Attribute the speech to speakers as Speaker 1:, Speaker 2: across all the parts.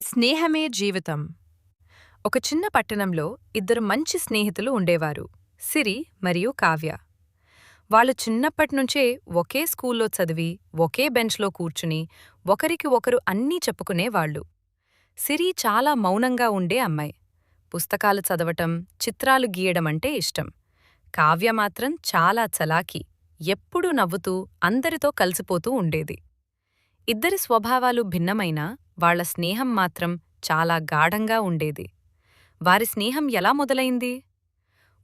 Speaker 1: స్నేహమే జీవితం. ఒక చిన్న పట్టణంలో ఇద్దరు మంచి స్నేహితులు ఉండేవారు, సిరి మరియు కావ్య. వాళ్ళు చిన్నప్పట్నుంచే ఒకే స్కూల్లో చదివి, ఒకే బెంచ్లో కూర్చుని, ఒకరికి ఒకరు అన్నీ చెప్పుకునేవాళ్లు. సిరి చాలా మౌనంగా ఉండే అమ్మాయి. పుస్తకాలు చదవటం, చిత్రాలు గీయడమంటే ఇష్టం. కావ్య మాత్రం చాలా చలాకీ, ఎప్పుడూ నవ్వుతూ అందరితో కలిసిపోతూ ఉండేది. ఇద్దరి స్వభావాలు భిన్నమైనా వాళ్ల స్నేహం మాత్రం చాలా గాఢంగా ఉండేది. వారి స్నేహం ఎలా మొదలైంది?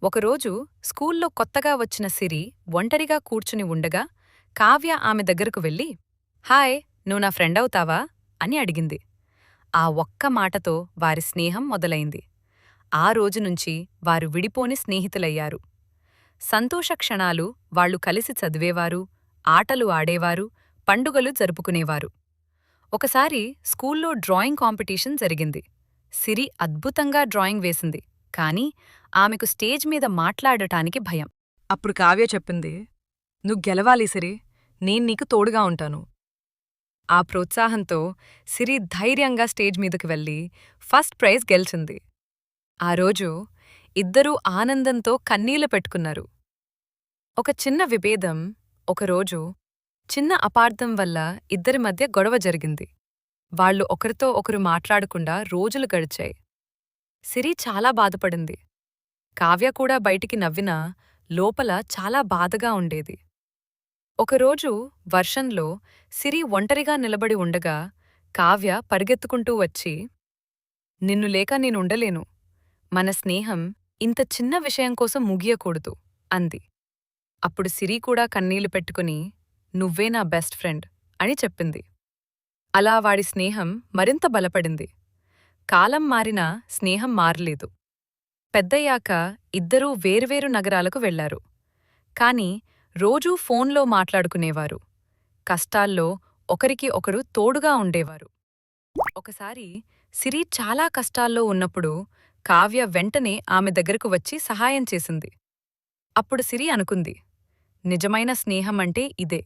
Speaker 1: ఒకరోజు స్కూల్లో కొత్తగా వచ్చిన సిరి ఒంటరిగా కూర్చుని ఉండగా కావ్య ఆమె దగ్గరకు వెళ్ళి, హాయ్, నువ్వు నా ఫ్రెండవుతావా అని అడిగింది. ఆ ఒక్క మాటతో వారి స్నేహం మొదలైంది. ఆ రోజునుంచి వారు విడిపోని స్నేహితులయ్యారు. సంతోష క్షణాలు వాళ్లు కలిసి చదివేవారు, ఆటలు ఆడేవారు, పండుగలు జరుపుకునేవారు. ఒకసారి స్కూల్లో డ్రాయింగ్ కాంపిటీషన్ జరిగింది. సిరి అద్భుతంగా డ్రాయింగ్ వేసింది, కానీ ఆమెకు స్టేజ్ మీద మాట్లాడటానికి భయం.
Speaker 2: అప్పుడు కావ్య చెప్పింది, నువ్వు గెలవాలి సిరి, నేను నీకు తోడుగా ఉంటాను.
Speaker 1: ఆ ప్రోత్సాహంతో సిరి ధైర్యంగా స్టేజ్ మీదకి వెళ్లి ఫస్ట్ ప్రైజ్ గెలిచింది. ఆ రోజు ఇద్దరూ ఆనందంతో కన్నీళ్లు పెట్టుకున్నారు. ఒక చిన్న విభేదం, ఒకరోజు చిన్న అపార్థం వల్ల ఇద్దరి మధ్య గొడవ జరిగింది. వాళ్లు ఒకరితో ఒకరు మాట్లాడకుండా రోజులు గడిచాయి. సిరి చాలా బాధపడింది. కావ్య కూడా బయటికి నవ్వినా లోపల చాలా బాధగా ఉండేది. ఒకరోజు వర్షంలో సిరి ఒంటరిగా నిలబడి ఉండగా కావ్య పరిగెత్తుకుంటూ వచ్చి, నిన్ను లేక నేనుండలేను. మన స్నేహం ఇంత చిన్న విషయం కోసం ముగియకూడదు అంది. అప్పుడు సిరి కూడా కన్నీళ్లు పెట్టుకుని, నువ్వే నా బెస్ట్ ఫ్రెండ్ అని చెప్పింది. అలా వాడి స్నేహం మరింత బలపడింది. కాలం మారినా స్నేహం మారలేదు. పెద్దయ్యాక ఇద్దరూ వేర్వేరు నగరాలకు వెళ్లారు. కాని రోజూ ఫోన్లో మాట్లాడుకునేవారు. కష్టాల్లో ఒకరికి ఒకరు తోడుగా ఉండేవారు. ఒకసారి సిరి చాలా కష్టాల్లో ఉన్నప్పుడు కావ్య వెంటనే ఆమె దగ్గరకు వచ్చి సహాయం చేసింది. అప్పుడు సిరి అనుకుంది, నిజమైన స్నేహం అంటే ఇదే.